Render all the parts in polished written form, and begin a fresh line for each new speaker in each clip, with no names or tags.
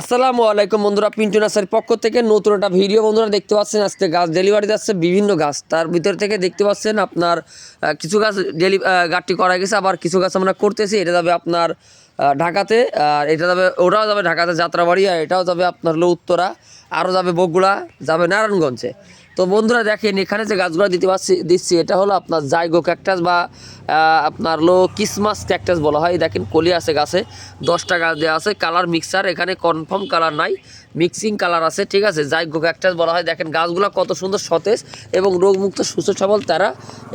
আসসালামু আলাইকুম বন্ধুরা, পিন্টু নার্সারির পক্ষ থেকে নতুন একটা ভিডিও। বন্ধুরা দেখতে পাচ্ছেন আজকে গাছ ডেলিভারি যাচ্ছে, বিভিন্ন গাছ। তার ভিতর থেকে দেখতে পাচ্ছেন আপনার কিছু গাছ গাড়ি করা গেছে, আবার কিছু গাছ আমরা করতেছি। এটা যাবে আপনার ঢাকাতে, আর এটা যাবে, ওটাও যাবে ঢাকাতে যাত্রাবাড়ি, আর এটাও যাবে আপনার হলো উত্তরা, আরও যাবে বগুড়া, যাবে নারায়ণগঞ্জে। তো বন্ধুরা দেখেন এখানে যে গাছগুলো দিচ্ছি এটা হলো আপনার জাইগো ক্যাকটাস বা আপনার হলো ক্রিসমাস ক্যাকটাস বলা হয়। দেখেন কলি আছে গাছে, 10টা গাছ দেওয়া আছে, কালার মিক্সার, এখানে কনফার্ম কালার নাই, মিক্সিং কালার আছে, ঠিক আছে। জাইগো ক্যাকটাস বলা হয়। দেখেন গাছগুলো কত সুন্দর সতেজ এবং রোগমুক্ত সুস্থ সবল তারা,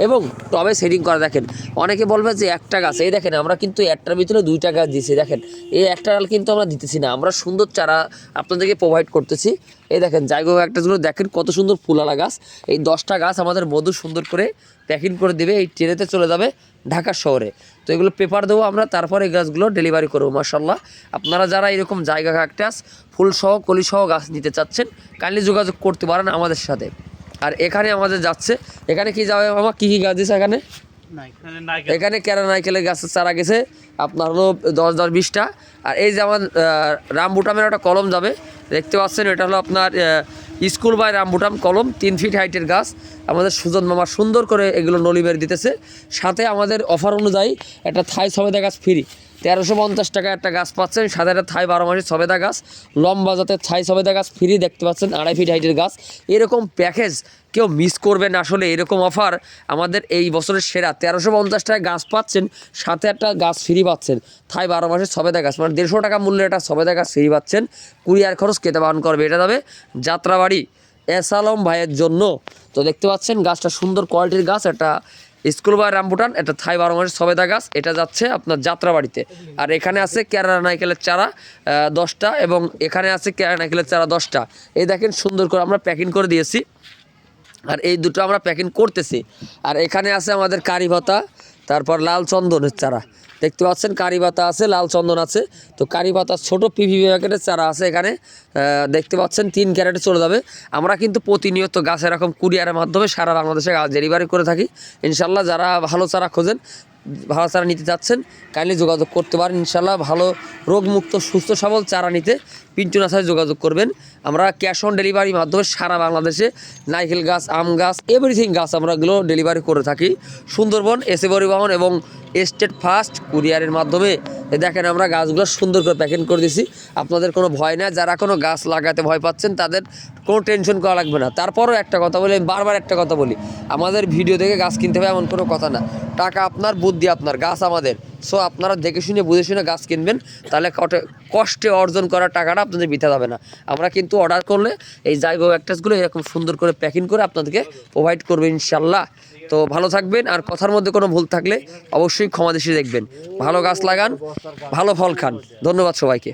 এবং টবে সেটিং করা। দেখেন অনেকে বলবে যে একটা গাছ, এই দেখেন আমরা কিন্তু একটার ভিতরে 2টা গাছ দিচ্ছি। দেখেন এই একটা ডাল কিন্তু আমরা দিতেছি না, আমরা সুন্দর চারা আপনাদেরকে প্রোভাইড করতেছি। এই দেখেন জাইগো ক্যাকটাসগুলো দেখেন কত সুন্দর ফুলালা গাছ। এই 10টা গাছ আমাদের মধু সুন্দর করে প্যাকিং করে দেবে, এই ট্রেনেতে চলে যাবে ঢাকা শহরে। তো এগুলো পেপার দেবো আমরা, তারপরে এই গাছগুলো ডেলিভারি করবো। মাশাআল্লাহ, আপনারা যারা এরকম জায়গা ক্যাকটাস ফুলসহ কলিসহ গাছ নিতে চাচ্ছেন কাইন্ডলি যোগাযোগ করতে পারেন আমাদের সাথে। আর এখানে আমাদের যাচ্ছে, এখানে কি যাবে আমার কী কী গাছ দিচ্ছে এখানে ক্যারা নাইকেলের গাছের চারা গেছে আপনার হলো 10-20টা। আর এই যে আমার রামবুটামের একটা কলম যাবে, দেখতে পাচ্ছেন এটা হলো আপনার স্কুল বাই রামবুটাম কলম, 3 ফিট হাইটের গাছ। আমাদের সুজন মামা সুন্দর করে এগুলো নলি বের দিতেছে। সাথে আমাদের অফার অনুযায়ী একটা থাই সবেদা গাছ ফ্রি, 1350 টাকা একটা গাছ পাচ্ছেন। সাথে একটা থাই 12 মাসের সবেদা গাছ, লম্বা জাতের থাই সবেদা গাছ ফ্রি দেখতে পাচ্ছেন, 2.5 ফিট হাইটের গাছ। এরকম প্যাকেজ কেউ মিস করবেন আসলে, এরকম অফার আমাদের এই বছরের সেরা। 1350 টাকায় গাছ পাচ্ছেন, সাথে একটা গাছ ফ্রি পাচ্ছেন, থাই 12 মাসের সবেদা গাছ, মানে 150 টাকা মূল্যের একটা সবেদা গাছ ফ্রি পাচ্ছেন। কুরিয়ার খরচ কেটে বাহন করবে। এটা যাবে যাত্রাবাড়ি এসালম ভাইয়ের জন্য। তো দেখতে পাচ্ছেন গাছটা সুন্দর কোয়ালিটির গাছ, একটা স্কুল বাই রামবুটান, এটা থাই 12 মাসের সবেদা গাছ, এটা যাচ্ছে আপনার যাত্রাবাড়িতে। আর এখানে আছে কেরালা নাইকেলের চারা 10টা, এবং এখানে আছে কেরালা নাইকেলের চারা 10টা। এই দেখেন সুন্দর করে আমরা প্যাকিং করে দিয়েছি, আর এই দুটো আমরা প্যাকিং করতেছি। আর এখানে আছে আমাদের কারি পাতা, তারপর লাল চন্দনের চারা দেখতে পাচ্ছেন, কারি পাতা আছে, লাল চন্দন আছে। তো কারি পাতা ছোটো পিভি প্যাকেটের চারা আছে এখানে, দেখতে পাচ্ছেন 3 ক্যারেটে চলে যাবে। আমরা কিন্তু প্রতিনিয়ত গাছ এরকম কুরিয়ারের মাধ্যমে সারা বাংলাদেশে গাছ ডেলিভারি করে থাকি ইনশাল্লাহ। যারা ভালো চারা খোঁজেন, ভালো চারা নিতে চাচ্ছেন কাইন্ডলি যোগাযোগ করতে পারেন ইনশাল্লাহ। ভালো রোগমুক্ত সুস্থ সবল চারা নিতে পিন্টু নার্সারি যোগাযোগ করবেন। আমরা ক্যাশ অন ডেলিভারির মাধ্যমে সারা বাংলাদেশে নারকেল গাছ, আম গাছ, এভরিথিং গাছ আমরা এগুলো ডেলিভারি করে থাকি। সুন্দরবন এসে পরিবহন এবং স্টেট ফার্স্ট কুরিয়ারের মাধ্যমে দেখেন আমরা গাছগুলো সুন্দর করে প্যাকেট করে দিছি। আপনাদের কোনো ভয় না, যারা কোনো গাছ লাগাতে ভয় পাচ্ছেন তাদের কোনো টেনশন করা লাগবে না। তারপরও একটা কথা বলি, বারবার একটা কথা বলি, আমাদের ভিডিও দেখে গাছ কিনতে হবে এমন কোনো কথা না। টাকা আপনার, বুদ্ধি আপনার, গাছ আমাদের। সো আপনারা দেখে শুনে বুঝে শুনে গাছ কিনবেন, তাহলে কষ্টে অর্জন করার টাকাটা আপনাদের বৃথা যাবে না। আমরা কিন্তু অর্ডার করলে এই জাইগো ক্যাকটাসগুলো এরকম সুন্দর করে প্যাকিং করে আপনাদেরকে প্রোভাইড করবে ইনশাল্লাহ। তো ভালো থাকবেন, আর কথার মধ্যে কোনো ভুল থাকলে অবশ্যই ক্ষমা দৃষ্টি দেখবেন। ভালো গাছ লাগান, ভালো ফল খান। ধন্যবাদ সবাইকে।